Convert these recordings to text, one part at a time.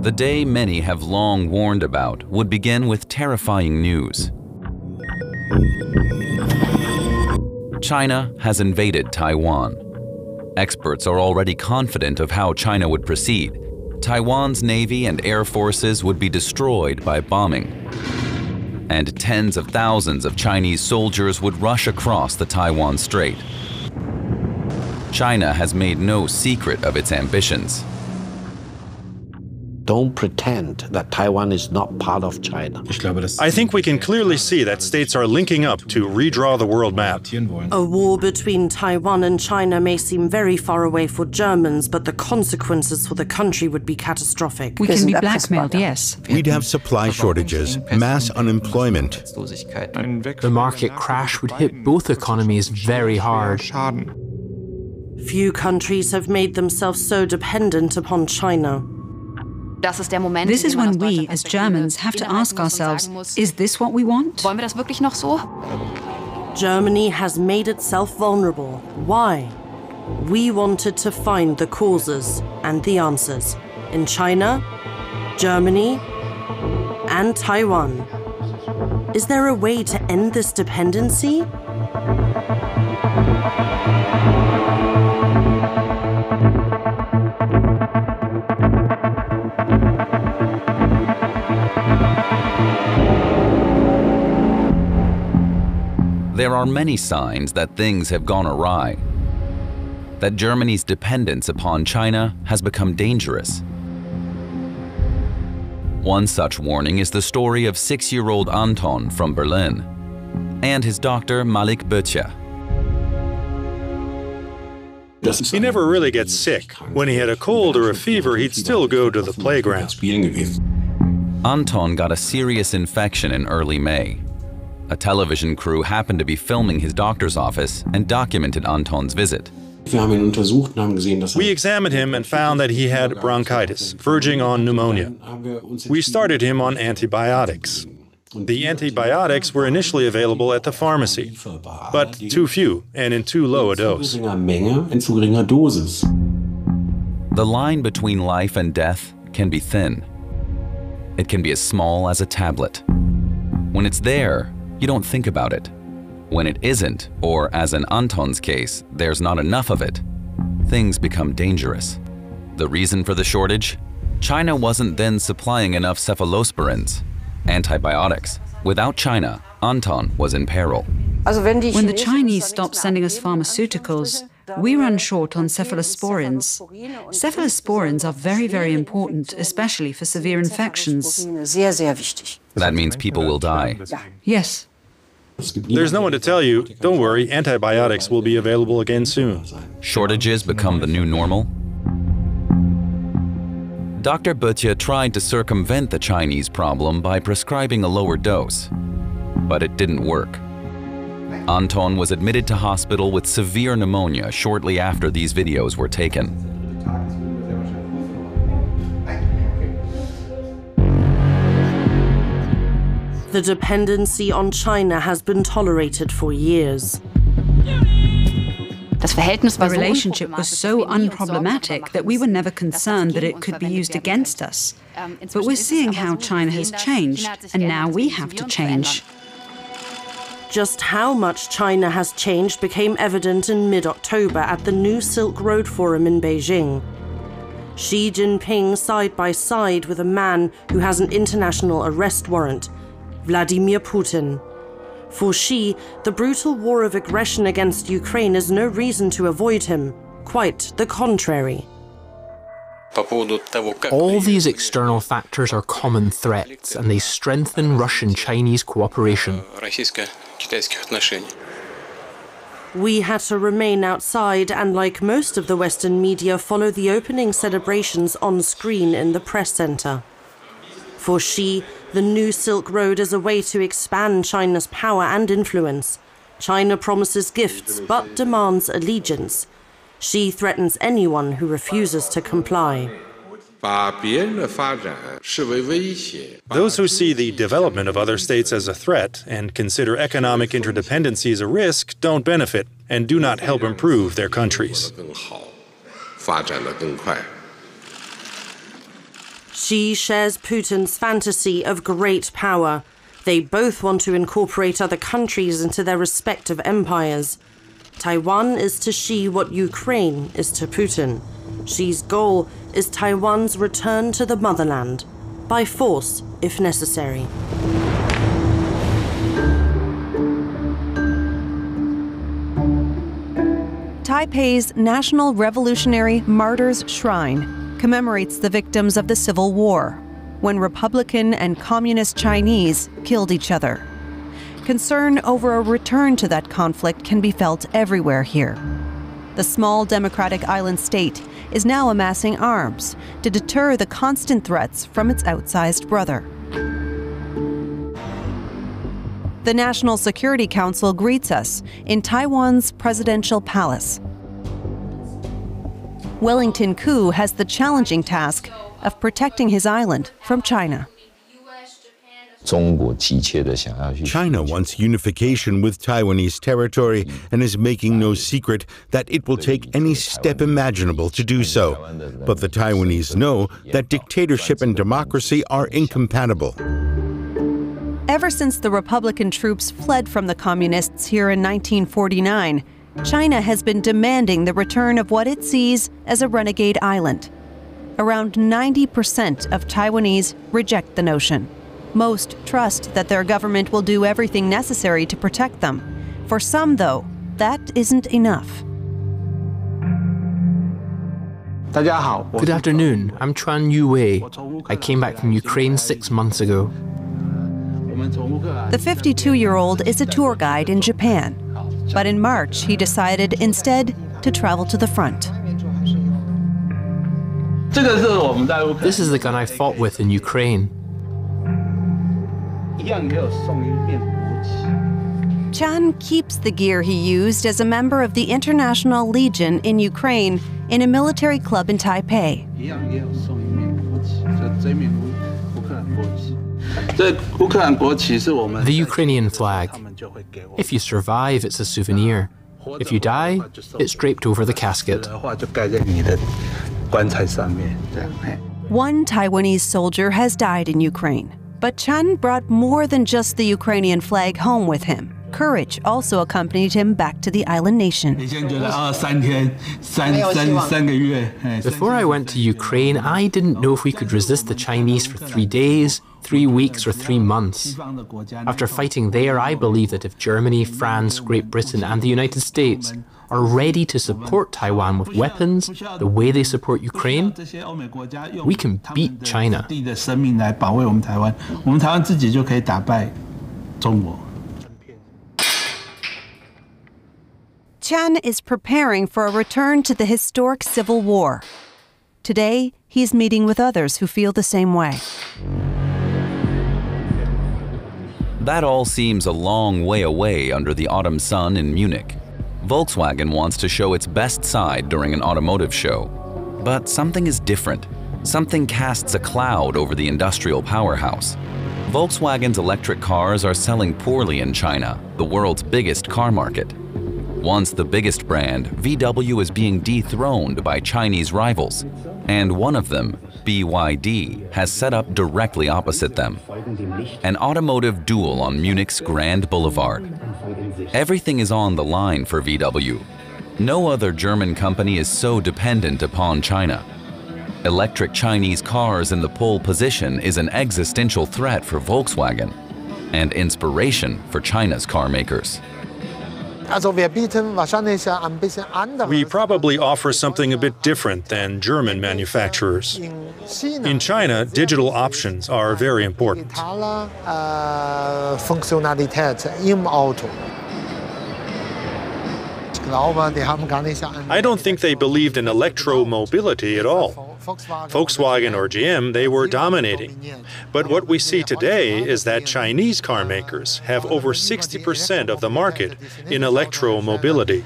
The day many have long warned about would begin with terrifying news. China has invaded Taiwan. Experts are already confident of how China would proceed. Taiwan's navy and air forces would be destroyed by bombing. And tens of thousands of Chinese soldiers would rush across the Taiwan Strait. China has made no secret of its ambitions. Don't pretend that Taiwan is not part of China. I think we can clearly see that states are linking up to redraw the world map. A war between Taiwan and China may seem very far away for Germans, but the consequences for the country would be catastrophic. We can be blackmailed, yes. We'd have supply shortages, mass unemployment. The market crash would hit both economies very hard. Few countries have made themselves so dependent upon China. This is when we, as Germans, have to ask ourselves, is this what we want? Germany has made itself vulnerable. Why? We wanted to find the causes and the answers in China, Germany, and Taiwan. Is there a way to end this dependency? There are many signs that things have gone awry, that Germany's dependence upon China has become dangerous. One such warning is the story of 6-year-old Anton from Berlin and his doctor Malik Böttcher. He never really gets sick. When he had a cold or a fever, he'd still go to the playground. Anton got a serious infection in early May. A television crew happened to be filming his doctor's office and documented Anton's visit. We examined him and found that he had bronchitis, verging on pneumonia. We started him on antibiotics. The antibiotics were initially available at the pharmacy, but too few and in too low a dose. The line between life and death can be thin. It can be as small as a tablet. When it's there, you don't think about it. When it isn't, or as in Anton's case, there's not enough of it, things become dangerous. The reason for the shortage? China wasn't then supplying enough cephalosporins, antibiotics. Without China, Anton was in peril. When the Chinese stopped sending us pharmaceuticals, we run short on cephalosporins. Cephalosporins are very, very important, especially for severe infections. That means people will die. Yes. There's no one to tell you, don't worry, antibiotics will be available again soon. Shortages become the new normal. Dr. Böttcher tried to circumvent the Chinese problem by prescribing a lower dose, but it didn't work. Anton was admitted to hospital with severe pneumonia shortly after these videos were taken. The dependency on China has been tolerated for years. The relationship was so unproblematic that we were never concerned that it could be used against us. But we're seeing how China has changed, and now we have to change. Just how much China has changed became evident in mid-October at the New Silk Road Forum in Beijing. Xi Jinping side by side with a man who has an international arrest warrant, Vladimir Putin. For Xi, the brutal war of aggression against Ukraine is no reason to avoid him. Quite the contrary. All these external factors are common threats, and they strengthen Russian-Chinese cooperation. We had to remain outside and, like most of the Western media, follow the opening celebrations on screen in the press center. For Xi, the New Silk Road is a way to expand China's power and influence. China promises gifts but demands allegiance. Xi threatens anyone who refuses to comply. Those who see the development of other states as a threat and consider economic interdependency as a risk don't benefit and do not help improve their countries. Xi shares Putin's fantasy of great power. They both want to incorporate other countries into their respective empires. Taiwan is to Xi what Ukraine is to Putin. Xi's goal is Taiwan's return to the motherland, by force if necessary. Taipei's National Revolutionary Martyrs Shrine commemorates the victims of the Civil War, when Republican and Communist Chinese killed each other. Concern over a return to that conflict can be felt everywhere here. The small democratic island state is now amassing arms to deter the constant threats from its outsized brother. The National Security Council greets us in Taiwan's presidential palace. Wellington Koo has the challenging task of protecting his island from China. China wants unification with Taiwanese territory and is making no secret that it will take any step imaginable to do so. But the Taiwanese know that dictatorship and democracy are incompatible. Ever since the Republican troops fled from the communists here in 1949, China has been demanding the return of what it sees as a renegade island. Around 90% of Taiwanese reject the notion. Most trust that their government will do everything necessary to protect them. For some, though, that isn't enough. Good afternoon, I'm Chuan Yu-wei. I came back from Ukraine 6 months ago. The 52-year-old is a tour guide in Japan, but in March he decided instead to travel to the front. This is the gun I fought with in Ukraine. Chan keeps the gear he used as a member of the International Legion in Ukraine in a military club in Taipei. The Ukrainian flag. If you survive, it's a souvenir. If you die, it's draped over the casket. One Taiwanese soldier has died in Ukraine, but Chan brought more than just the Ukrainian flag home with him. Courage also accompanied him back to the island nation. Before I went to Ukraine, I didn't know if we could resist the Chinese for 3 days, 3 weeks, or 3 months. After fighting there, I believe that if Germany, France, Great Britain, and the United States are ready to support Taiwan with weapons the way they support Ukraine, we can beat China. Chan is preparing for a return to the historic Civil War. Today, he's meeting with others who feel the same way. That all seems a long way away under the autumn sun in Munich. Volkswagen wants to show its best side during an automotive show. But something is different. Something casts a cloud over the industrial powerhouse. Volkswagen's electric cars are selling poorly in China, the world's biggest car market. Once the biggest brand, VW is being dethroned by Chinese rivals, and one of them, BYD, has set up directly opposite them. An automotive duel on Munich's Grand Boulevard. Everything is on the line for VW. No other German company is so dependent upon China. Electric Chinese cars in the pole position is an existential threat for Volkswagen and inspiration for China's car makers. We probably offer something a bit different than German manufacturers. In China, digital options are very important. I don't think they believed in electro-mobility at all. Volkswagen or GM, they were dominating. But what we see today is that Chinese car makers have over 60% of the market in electro-mobility.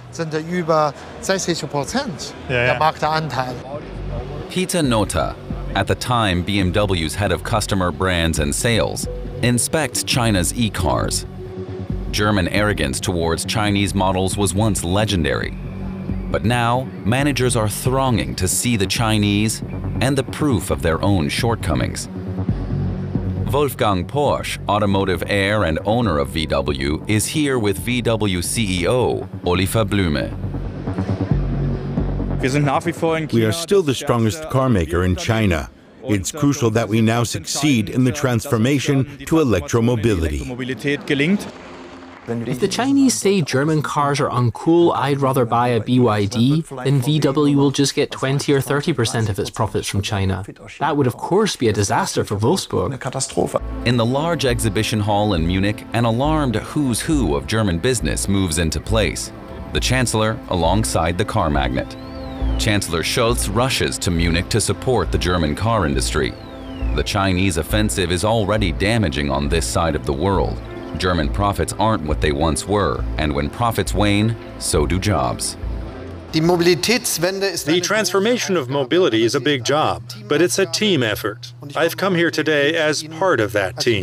Peter Nota, at the time BMW's head of customer brands and sales, inspects China's e-cars. German arrogance towards Chinese models was once legendary. But now, managers are thronging to see the Chinese and the proof of their own shortcomings. Wolfgang Porsche, automotive heir and owner of VW, is here with VW CEO Oliver Blume. We are still the strongest car maker in China. It's crucial that we now succeed in the transformation to electromobility. If the Chinese say German cars are uncool, I'd rather buy a BYD, then VW will just get 20 or 30% of its profits from China. That would of course be a disaster for Wolfsburg. In the large exhibition hall in Munich, an alarmed who's who of German business moves into place. The Chancellor alongside the car magnate. Chancellor Scholz rushes to Munich to support the German car industry. The Chinese offensive is already damaging on this side of the world. German profits aren't what they once were, and when profits wane, so do jobs. The transformation of mobility is a big job, but it's a team effort. I've come here today as part of that team.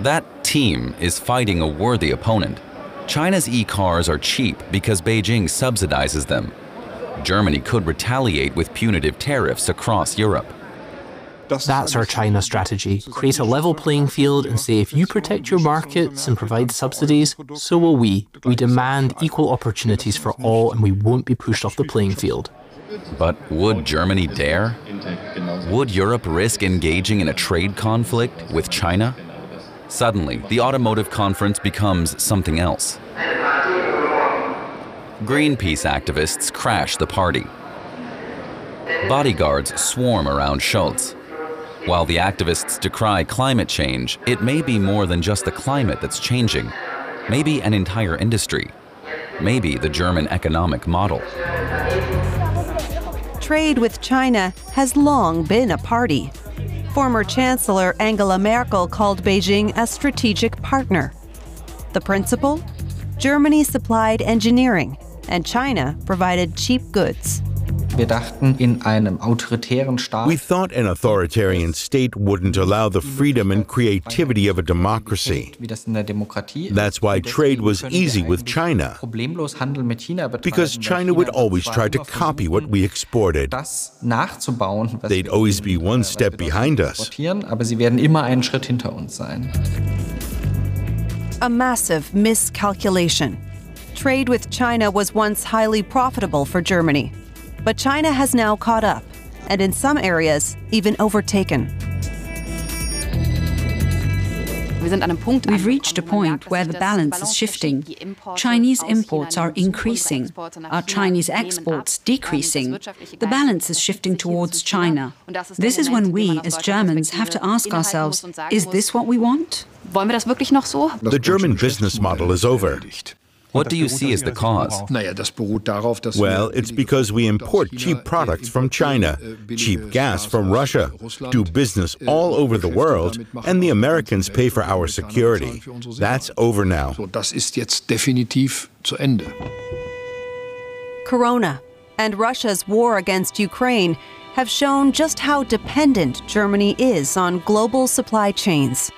That team is fighting a worthy opponent. China's e-cars are cheap because Beijing subsidizes them. Germany could retaliate with punitive tariffs across Europe. That's our China strategy. Create a level playing field and say if you protect your markets and provide subsidies, so will we. We demand equal opportunities for all and we won't be pushed off the playing field. But would Germany dare? Would Europe risk engaging in a trade conflict with China? Suddenly, the automotive conference becomes something else. Greenpeace activists crash the party. Bodyguards swarm around Scholz. While the activists decry climate change, it may be more than just the climate that's changing. Maybe an entire industry. Maybe the German economic model. Trade with China has long been a party. Former Chancellor Angela Merkel called Beijing a strategic partner. The principle? Germany supplied engineering, and China provided cheap goods. We thought an authoritarian state wouldn't allow the freedom and creativity of a democracy. That's why trade was easy with China, because China would always try to copy what we exported. They'd always be one step behind us. A massive miscalculation. Trade with China was once highly profitable for Germany. But China has now caught up, and in some areas, even overtaken. We've reached a point where the balance is shifting. Chinese imports are increasing, our Chinese exports decreasing. The balance is shifting towards China. This is when we, as Germans, have to ask ourselves, is this what we want? The German business model is over. What do you see as the cause? Well, it's because we import cheap products from China, cheap gas from Russia, do business all over the world, and the Americans pay for our security. That's over now. Corona and Russia's war against Ukraine have shown just how dependent Germany is on global supply chains.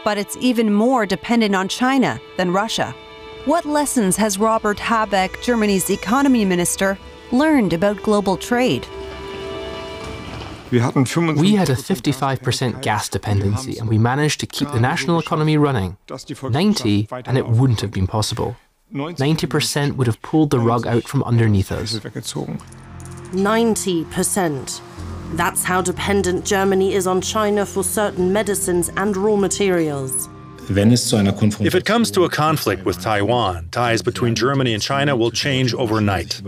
But it's even more dependent on China than Russia. What lessons has Robert Habeck, Germany's economy minister, learned about global trade? We had a 55% gas dependency and we managed to keep the national economy running. 90% and it wouldn't have been possible. 90% would have pulled the rug out from underneath us. 90%. That's how dependent Germany is on China for certain medicines and raw materials. If it comes to a conflict with Taiwan, ties between Germany and China will change overnight.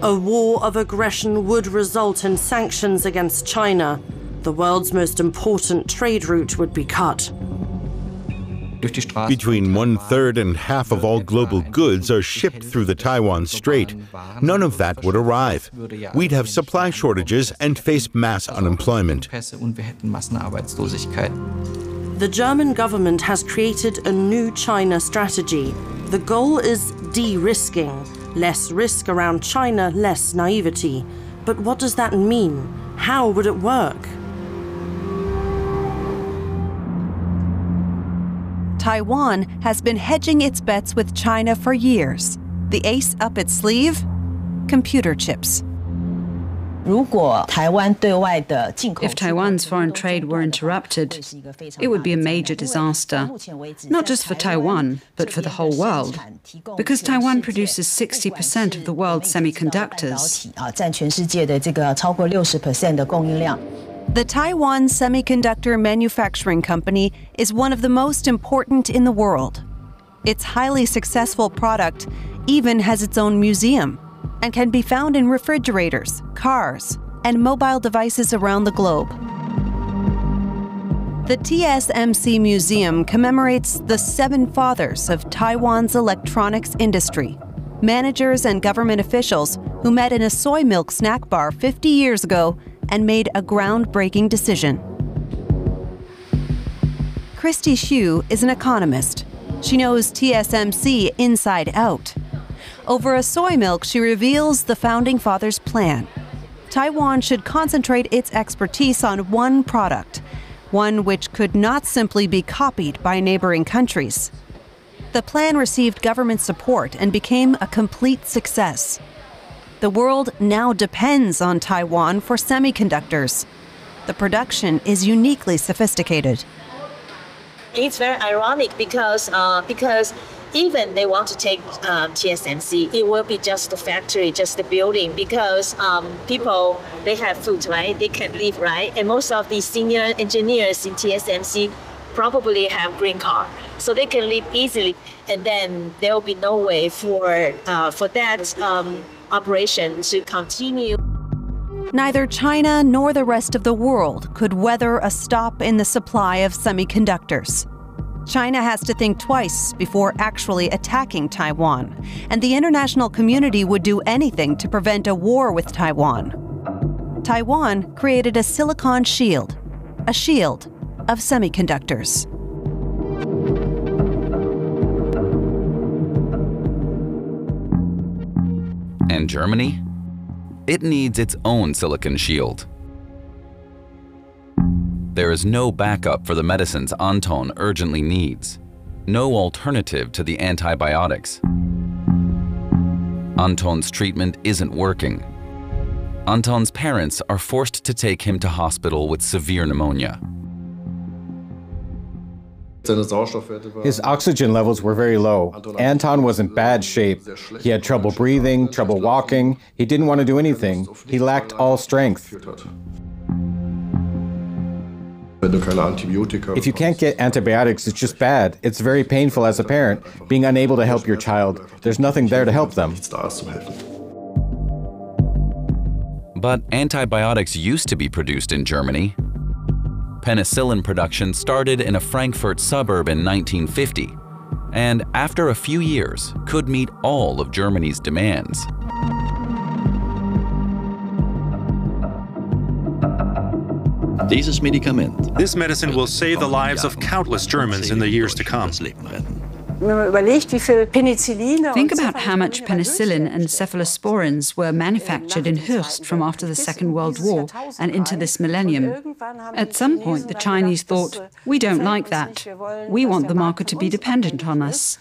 A war of aggression would result in sanctions against China. The world's most important trade route would be cut. Between 1/3 and half of all global goods are shipped through the Taiwan Strait. None of that would arrive. We'd have supply shortages and face mass unemployment. The German government has created a new China strategy. The goal is de-risking. Less risk around China, less naivety. But what does that mean? How would it work? Taiwan has been hedging its bets with China for years. The ace up its sleeve? Computer chips. If Taiwan's foreign trade were interrupted, it would be a major disaster, not just for Taiwan, but for the whole world, because Taiwan produces 60% of the world's semiconductors. The Taiwan Semiconductor Manufacturing Company is one of the most important in the world. Its highly successful product even has its own museum and can be found in refrigerators, cars, and mobile devices around the globe. The TSMC Museum commemorates the 7 fathers of Taiwan's electronics industry, managers and government officials who met in a soy milk snack bar 50 years ago and made a groundbreaking decision. Christy Hsu is an economist. She knows TSMC inside out. Over a soy milk, she reveals the Founding Fathers' plan. Taiwan should concentrate its expertise on one product, one which could not simply be copied by neighboring countries. The plan received government support and became a complete success. The world now depends on Taiwan for semiconductors. The production is uniquely sophisticated. It's very ironic because even they want to take TSMC, it will be just a factory, just a building, because people, they have food, right? They can live, right? And most of the senior engineers in TSMC probably have green card, so they can live easily. And then there will be no way for that operation to continue. Neither China nor the rest of the world could weather a stop in the supply of semiconductors. China has to think twice before actually attacking Taiwan, and the international community would do anything to prevent a war with Taiwan. Taiwan created a silicon shield, a shield of semiconductors. And Germany? It needs its own silicon shield. There is no backup for the medicines Anton urgently needs, no alternative to the antibiotics. Anton's treatment isn't working. Anton's parents are forced to take him to hospital with severe pneumonia. His oxygen levels were very low. Anton was in bad shape. He had trouble breathing, trouble walking. He didn't want to do anything. He lacked all strength. If you can't get antibiotics, it's just bad. It's very painful as a parent, being unable to help your child. There's nothing there to help them. But antibiotics used to be produced in Germany. Penicillin production started in a Frankfurt suburb in 1950, and after a few years, could meet all of Germany's demands. This medicine will save the lives of countless Germans in the years to come. Think about how much penicillin and cephalosporins were manufactured in Höchst from after the Second World War and into this millennium. At some point, the Chinese thought, we don't like that. We want the market to be dependent on us.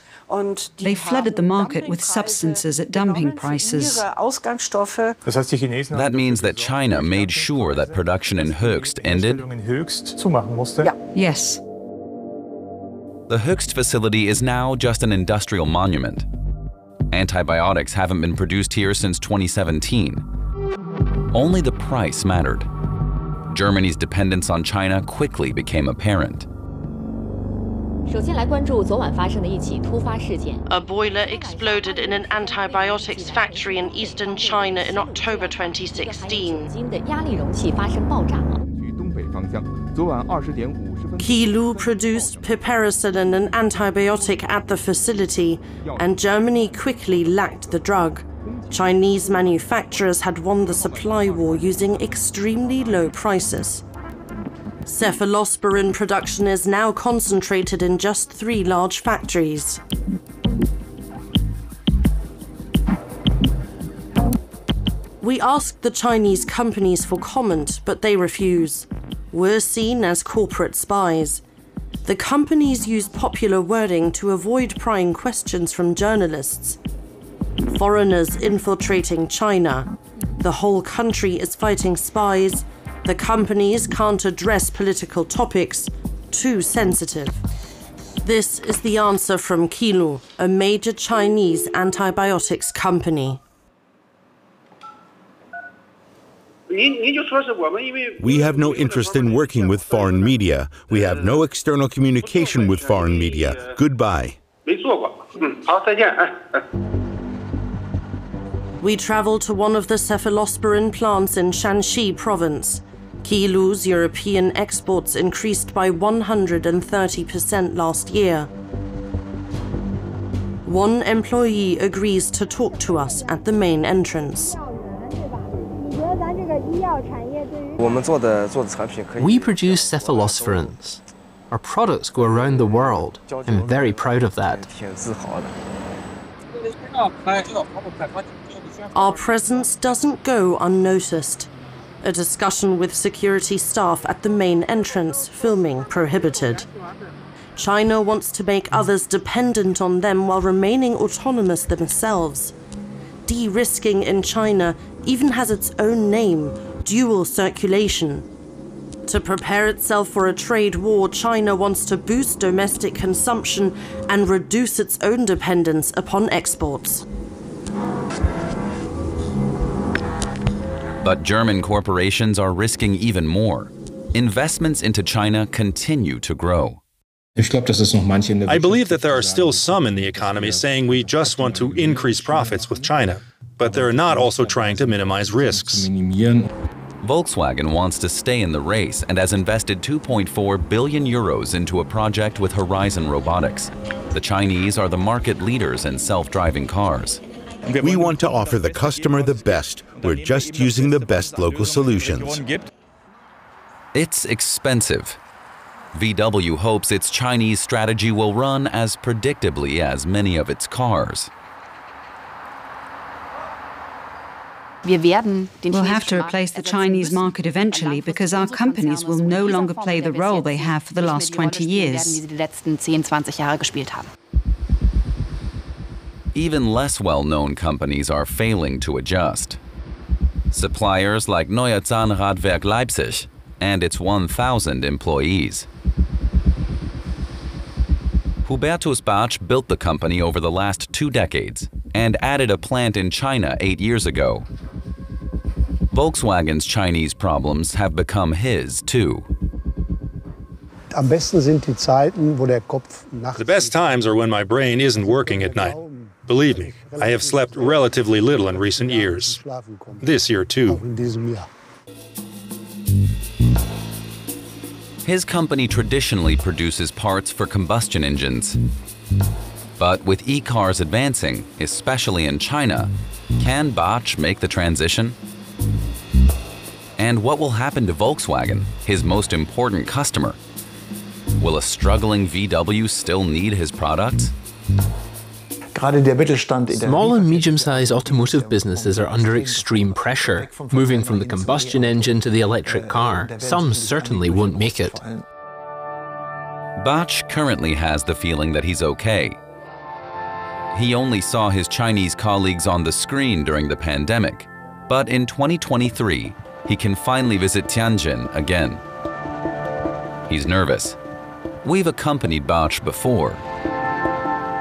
They flooded the market with substances at dumping prices. That means that China made sure that production in Höchst ended? Yes. The Höchst facility is now just an industrial monument. Antibiotics haven't been produced here since 2017. Only the price mattered. Germany's dependence on China quickly became apparent. A boiler exploded in an antibiotics factory in eastern China in October 2016. Qilu produced piperacillin, an antibiotic, at the facility, and Germany quickly lacked the drug. Chinese manufacturers had won the supply war using extremely low prices. Cephalosporin production is now concentrated in just 3 large factories. We asked the Chinese companies for comment, but they refuse. We're seen as corporate spies. The companies use popular wording to avoid prying questions from journalists. Foreigners infiltrating China. The whole country is fighting spies. The companies can't address political topics. Too sensitive. This is the answer from Qilu, a major Chinese antibiotics company. We have no interest in working with foreign media. We have no external communication with foreign media. Goodbye. We travel to one of the cephalosporin plants in Shanxi province. Qilu's European exports increased by 130% last year. One employee agrees to talk to us at the main entrance. We produce cephalosporins. Our products go around the world. I'm very proud of that. Our presence doesn't go unnoticed. A discussion with security staff at the main entrance, filming prohibited. China wants to make others dependent on them while remaining autonomous themselves. De-risking in China even has its own name, dual circulation. To prepare itself for a trade war, China wants to boost domestic consumption and reduce its own dependence upon exports. But German corporations are risking even more. Investments into China continue to grow. I believe that there are still some in the economy saying we just want to increase profits with China, but they're not also trying to minimize risks. Volkswagen wants to stay in the race and has invested 2.4 billion euros into a project with Horizon Robotics. The Chinese are the market leaders in self-driving cars. We want to offer the customer the best. We're just using the best local solutions. It's expensive. VW hopes its Chinese strategy will run as predictably as many of its cars. We'll have to replace the Chinese market eventually because our companies will no longer play the role they have for the last 20 years. Even less well-known companies are failing to adjust. Suppliers like Neue Zahnradwerk Leipzig and its 1,000 employees. Hubertus Bach built the company over the last 2 decades and added a plant in China 8 years ago. Volkswagen's Chinese problems have become his too. The best times are when my brain isn't working at night. Believe me, I have slept relatively little in recent years. This year too. His company traditionally produces parts for combustion engines. But with e-cars advancing, especially in China, can Bosch make the transition? And what will happen to Volkswagen, his most important customer? Will a struggling VW still need his products? Small and medium-sized automotive businesses are under extreme pressure, moving from the combustion engine to the electric car. Some certainly won't make it. Bosch currently has the feeling that he's okay. He only saw his Chinese colleagues on the screen during the pandemic, but in 2023, he can finally visit Tianjin again. He's nervous. We've accompanied Bosch before.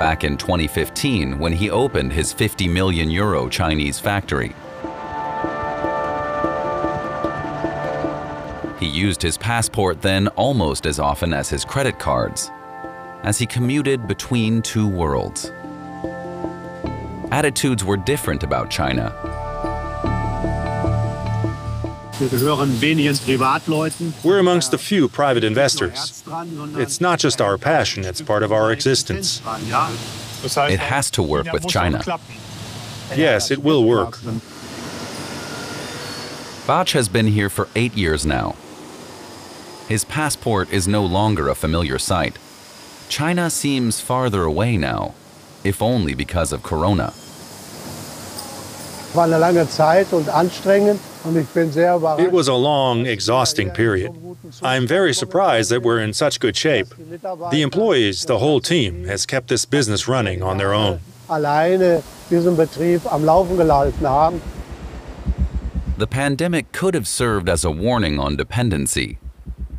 Back in 2015, when he opened his 50 million euro Chinese factory. He used his passport then almost as often as his credit cards, as he commuted between 2 worlds. Attitudes were different about China. We're amongst a few private investors. It's not just our passion, it's part of our existence. It has to work with China. Yes, it will work. Bosch has been here for 8 years now. His passport is no longer a familiar sight. China seems farther away now, if only because of Corona. It was a long, exhausting period. I'm very surprised that we're in such good shape. The employees, the whole team, has kept this business running on their own. The pandemic could have served as a warning on dependency.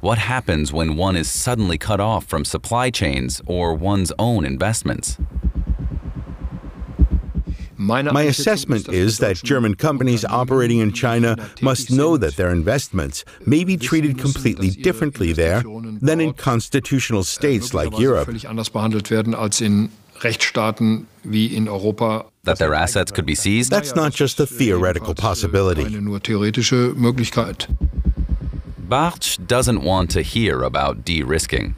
What happens when one is suddenly cut off from supply chains or one's own investments? My assessment is that German companies operating in China must know that their investments may be treated completely differently there than in constitutional states like Europe. That their assets could be seized? That's not just a theoretical possibility. Bartsch doesn't want to hear about de-risking.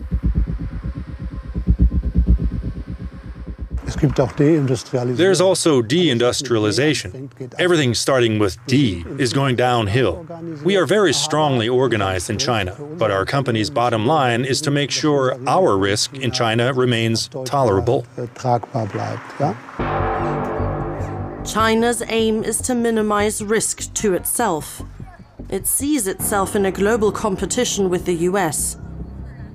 There's also deindustrialization. Everything starting with D is going downhill. We are very strongly organized in China, but our company's bottom line is to make sure our risk in China remains tolerable. China's aim is to minimize risk to itself. It sees itself in a global competition with the US.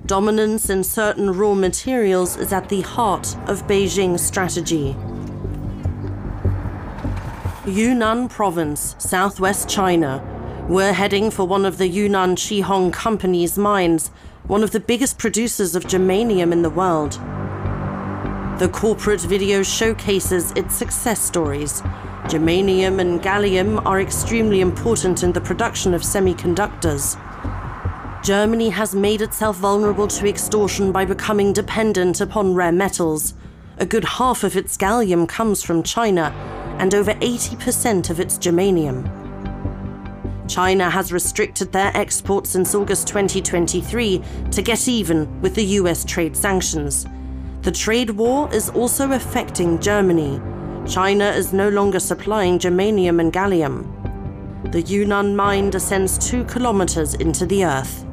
Dominance in certain raw materials is at the heart of Beijing's strategy. Yunnan Province, southwest China. We're heading for one of the Yunnan Qihong Company's mines, one of the biggest producers of germanium in the world. The corporate video showcases its success stories. Germanium and gallium are extremely important in the production of semiconductors. Germany has made itself vulnerable to extortion by becoming dependent upon rare metals. A good half of its gallium comes from China, and over 80% of its germanium. China has restricted their exports since August 2023 to get even with the US trade sanctions. The trade war is also affecting Germany. China is no longer supplying germanium and gallium. The Yunnan mine descends 2 kilometers into the earth.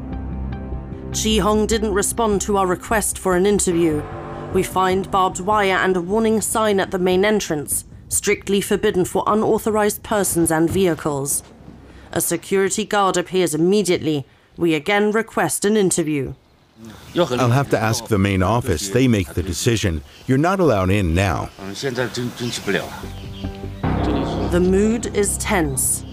Qihong didn't respond to our request for an interview. We find barbed wire and a warning sign at the main entrance, strictly forbidden for unauthorized persons and vehicles. A security guard appears immediately. We again request an interview. I'll have to ask the main office. They make the decision. You're not allowed in now. The mood is tense.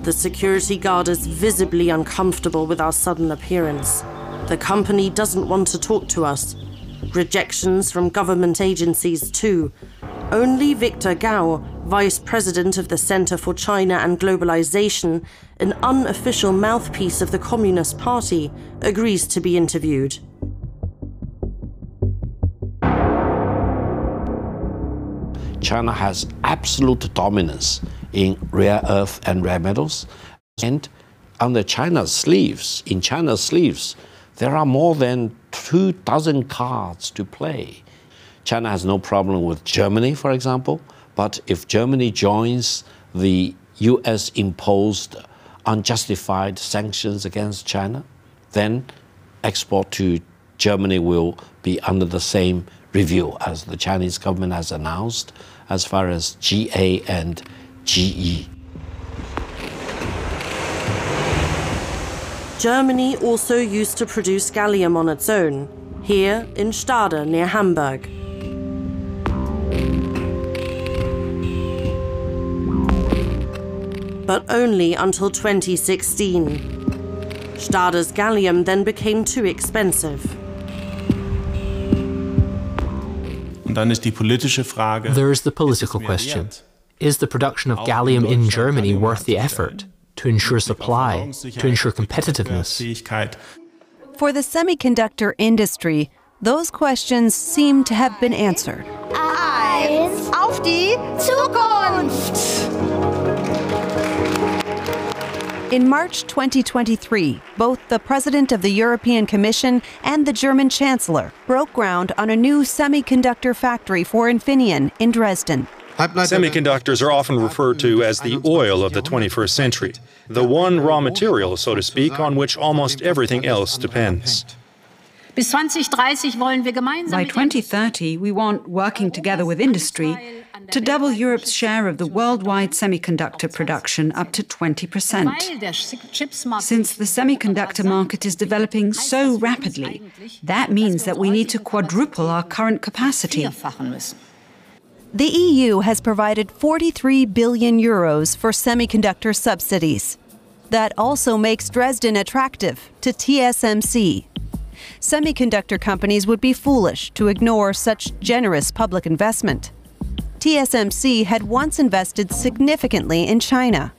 The security guard is visibly uncomfortable with our sudden appearance. The company doesn't want to talk to us. Rejections from government agencies too. Only Victor Gao, Vice President of the Center for China and Globalization, an unofficial mouthpiece of the Communist Party, agrees to be interviewed. China has absolute dominance in rare earth and rare metals. And on China's sleeves, there are more than 2,000 cards to play. China has no problem with Germany, for example, but if Germany joins the US-imposed unjustified sanctions against China, then export to Germany will be under the same review as the Chinese government has announced as far as GA and GE. Germany also used to produce gallium on its own, here in Stade near Hamburg. But only until 2016. Stade's gallium then became too expensive. There is the political question. Is the production of gallium in Germany worth the effort to ensure supply, to ensure competitiveness? For the semiconductor industry, those questions seem to have been answered. Eins auf die Zukunft! In March 2023, both the President of the European Commission and the German Chancellor broke ground on a new semiconductor factory for Infineon in Dresden. Semiconductors are often referred to as the oil of the 21st century, the one raw material, so to speak, on which almost everything else depends. By 2030, we want, working together with industry, to double Europe's share of the worldwide semiconductor production up to 20%. Since the semiconductor market is developing so rapidly, that means that we need to quadruple our current capacity. The EU has provided 43 billion euros for semiconductor subsidies. That also makes Dresden attractive to TSMC. Semiconductor companies would be foolish to ignore such generous public investment. TSMC had once invested significantly in China,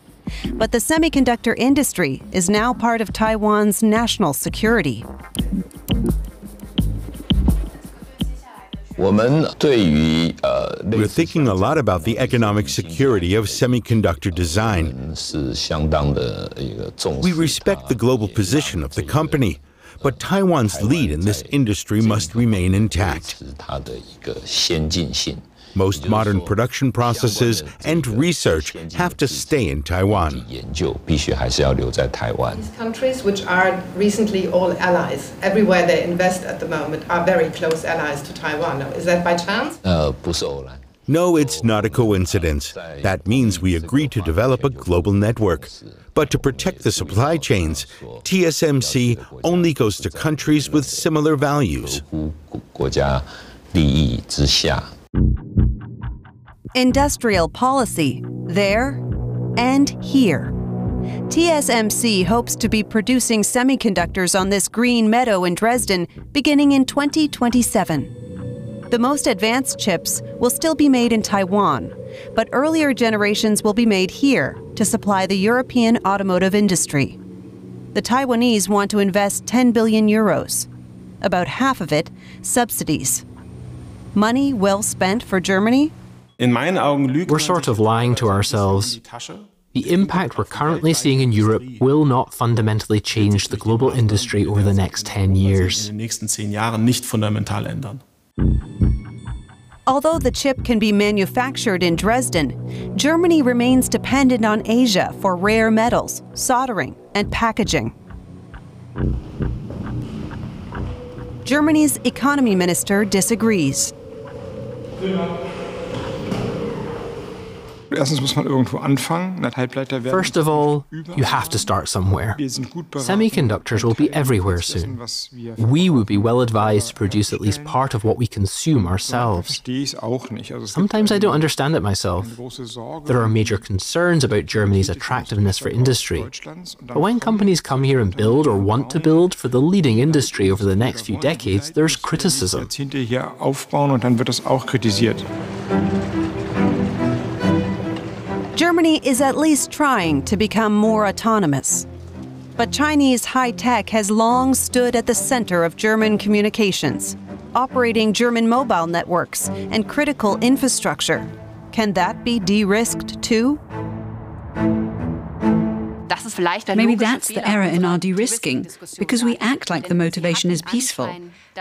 but the semiconductor industry is now part of Taiwan's national security. We're thinking a lot about the economic security of semiconductor design. We respect the global position of the company, but Taiwan's lead in this industry must remain intact. Most modern production processes and research have to stay in Taiwan. These countries, which are recently all allies, everywhere they invest at the moment, are very close allies to Taiwan. Is that by chance? No, it's not a coincidence. That means we agreed to develop a global network. But to protect the supply chains, TSMC only goes to countries with similar values. Industrial policy, there and here. TSMC hopes to be producing semiconductors on this green meadow in Dresden beginning in 2027. The most advanced chips will still be made in Taiwan, but earlier generations will be made here to supply the European automotive industry. The Taiwanese want to invest 10 billion euros, about half of it subsidies. Money well spent for Germany? We're sort of lying to ourselves. The impact we're currently seeing in Europe will not fundamentally change the global industry over the next 10 years. Although the chip can be manufactured in Dresden, Germany remains dependent on Asia for rare metals, soldering, and packaging. Germany's economy minister disagrees. First of all, you have to start somewhere. Semiconductors will be everywhere soon. We would be well advised to produce at least part of what we consume ourselves. Sometimes I don't understand it myself. There are major concerns about Germany's attractiveness for industry. But when companies come here and build or want to build for the leading industry over the next few decades, there's criticism. Germany is at least trying to become more autonomous. But Chinese high-tech has long stood at the center of German communications, operating German mobile networks and critical infrastructure. Can that be de-risked too? Maybe that's the error in our de-risking, because we act like the motivation is peaceful.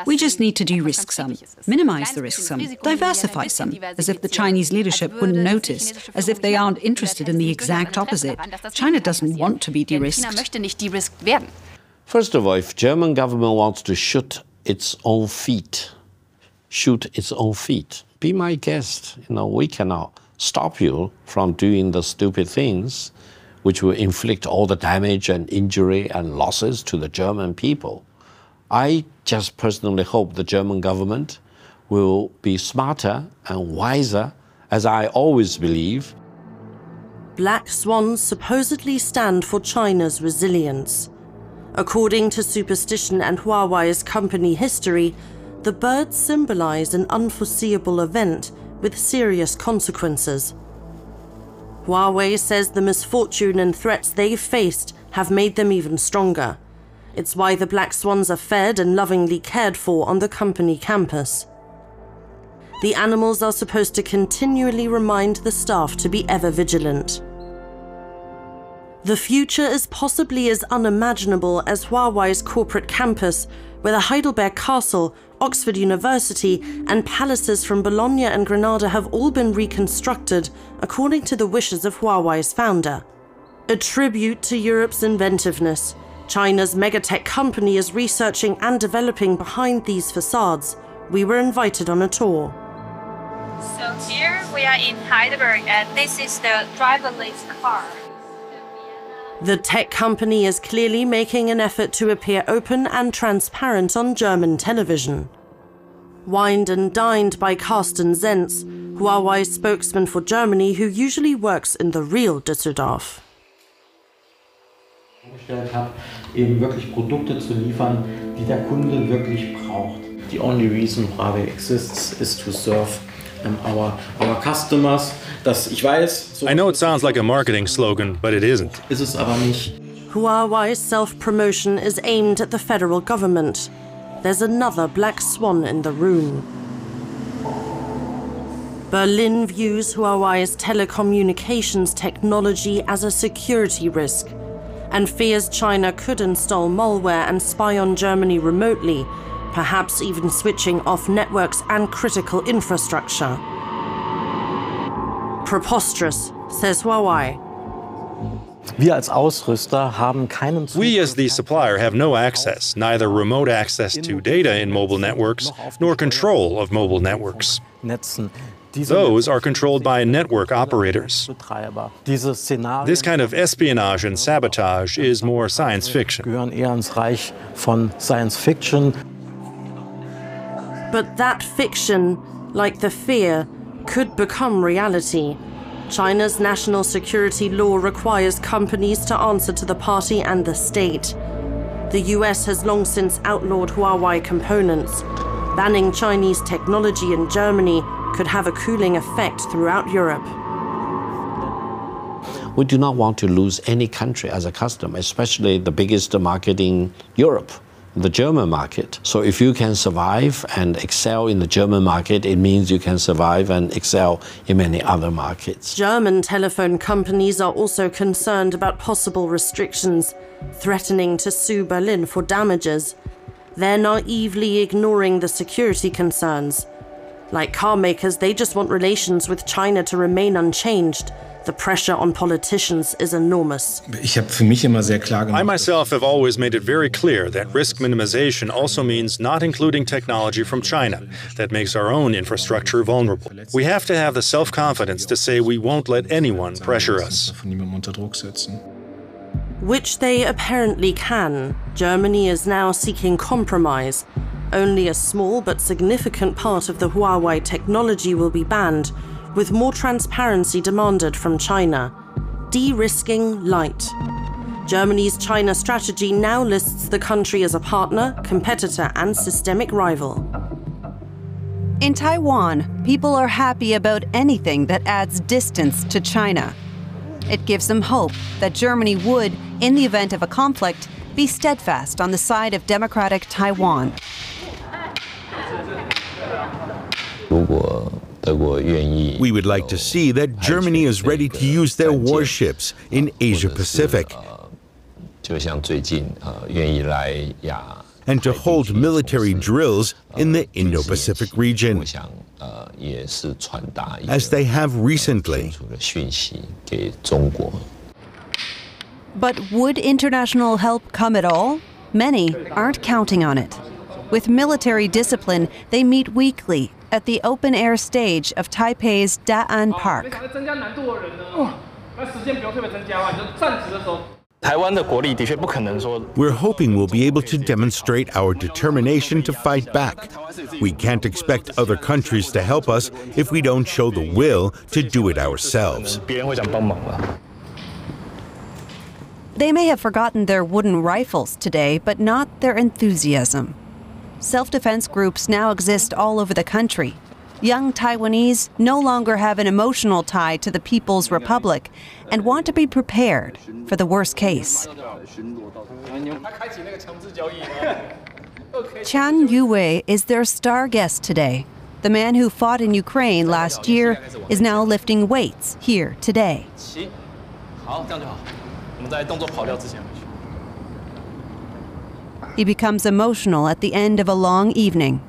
We just need to de-risk some, minimize the risk some, diversify some, as if the Chinese leadership wouldn't notice, as if they aren't interested in the exact opposite. China doesn't want to be de-risked. First of all, if German government wants to shoot its own feet, be my guest. We cannot stop you from doing the stupid things which will inflict all the damage and injury and losses to the German people. I just personally hope the German government will be smarter and wiser, as I always believe. Black swans supposedly stand for China's resilience. According to superstition and Huawei's company history, the birds symbolize an unforeseeable event with serious consequences. Huawei says the misfortune and threats they've faced have made them even stronger. It's why the black swans are fed and lovingly cared for on the company campus. The animals are supposed to continually remind the staff to be ever vigilant. The future is possibly as unimaginable as Huawei's corporate campus, where the Heidelberg Castle, Oxford University, and palaces from Bologna and Granada have all been reconstructed according to the wishes of Huawei's founder. A tribute to Europe's inventiveness, China's megatech company is researching and developing behind these facades. We were invited on a tour. So here we are in Heidelberg, and this is the driverless car. The tech company is clearly making an effort to appear open and transparent on German television. Wined and dined by Carsten Zenz, Huawei's spokesman for Germany, who usually works in the real Düsseldorf. Eben wirklich Produkte zu liefern, die der Kunde wirklich braucht. The only reason Huawei exists is to serve our customers. Das, ich weiß, so I know it sounds like a marketing slogan, but it isn't. Ist es aber nicht. Huawei's self-promotion is aimed at the federal government. There's another black swan in the room. Berlin views Huawei's telecommunications technology as a security risk and fears China could install malware and spy on Germany remotely, perhaps even switching off networks and critical infrastructure. Preposterous, says Huawei. We as the supplier have no access, neither remote access to data in mobile networks, nor control of mobile networks. Those are controlled by network operators. This kind of espionage and sabotage is more science fiction. But that fiction, like the fear, could become reality. China's national security law requires companies to answer to the party and the state. The US has long since outlawed Huawei components. Banning Chinese technology in Germany could have a cooling effect throughout Europe. We do not want to lose any country as a customer, especially the biggest market in Europe, the German market. So if you can survive and excel in the German market, it means you can survive and excel in many other markets. German telephone companies are also concerned about possible restrictions, threatening to sue Berlin for damages. They're naively ignoring the security concerns. Like car makers, they just want relations with China to remain unchanged. The pressure on politicians is enormous. I myself have always made it very clear that risk minimization also means not including technology from China that makes our own infrastructure vulnerable. We have to have the self-confidence to say we won't let anyone pressure us. Which they apparently can. Germany is now seeking compromise. Only a small but significant part of the Huawei technology will be banned, with more transparency demanded from China. De-risking light. Germany's China strategy now lists the country as a partner, competitor, and systemic rival. In Taiwan, people are happy about anything that adds distance to China. It gives them hope that Germany would, in the event of a conflict, be steadfast on the side of democratic Taiwan. We would like to see that Germany is ready to use their warships in Asia-Pacific and to hold military drills in the Indo-Pacific region, as they have recently. But would international help come at all? Many aren't counting on it. With military discipline, they meet weekly at the open-air stage of Taipei's Da'an Park. We're hoping we'll be able to demonstrate our determination to fight back. We can't expect other countries to help us if we don't show the will to do it ourselves. They may have forgotten their wooden rifles today, but not their enthusiasm. Self-defense groups now exist all over the country. Young Taiwanese no longer have an emotional tie to the People's Republic and want to be prepared for the worst case. Chan Yue is their star guest today. The man who fought in Ukraine last year is now lifting weights here today. He becomes emotional at the end of a long evening.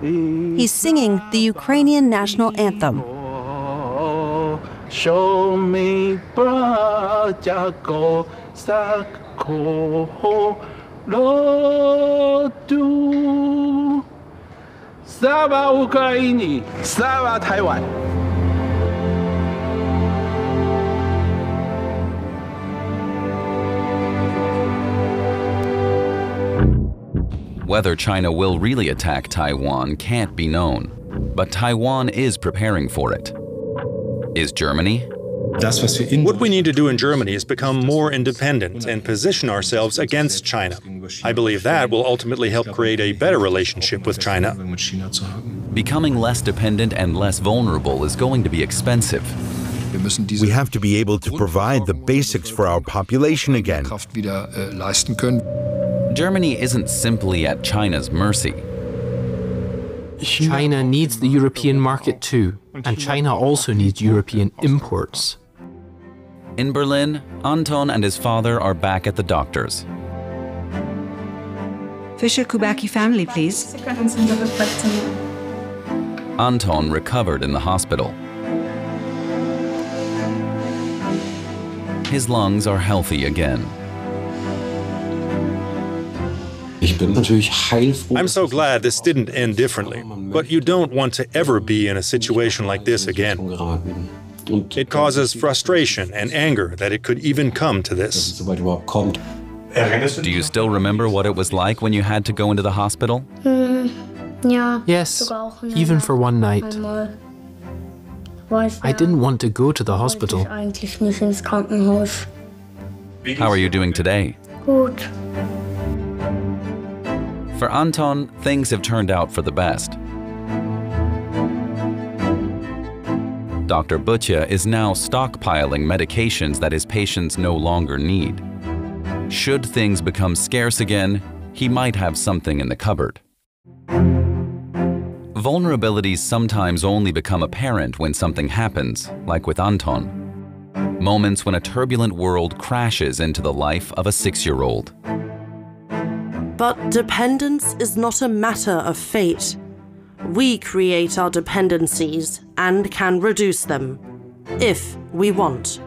He's singing the Ukrainian national anthem. Slava Ukraini, Slava Taiwan. Whether China will really attack Taiwan can't be known, but Taiwan is preparing for it. Is Germany? What we need to do in Germany is become more independent and position ourselves against China. I believe that will ultimately help create a better relationship with China. Becoming less dependent and less vulnerable is going to be expensive. We have to be able to provide the basics for our population again. Germany isn't simply at China's mercy. China needs the European market too, and China also needs European imports. In Berlin, Anton and his father are back at the doctor's. Fischer-Kubacki family, please. Anton recovered in the hospital. His lungs are healthy again. I'm so glad this didn't end differently, but you don't want to ever be in a situation like this again. It causes frustration and anger that it could even come to this. Do you still remember what it was like when you had to go into the hospital? Yes, even for one night. I didn't want to go to the hospital. How are you doing today? Gut. For Anton, things have turned out for the best. Dr. Butya is now stockpiling medications that his patients no longer need. Should things become scarce again, he might have something in the cupboard. Vulnerabilities sometimes only become apparent when something happens, like with Anton. Moments when a turbulent world crashes into the life of a 6-year-old. But dependence is not a matter of fate. We create our dependencies and can reduce them, if we want.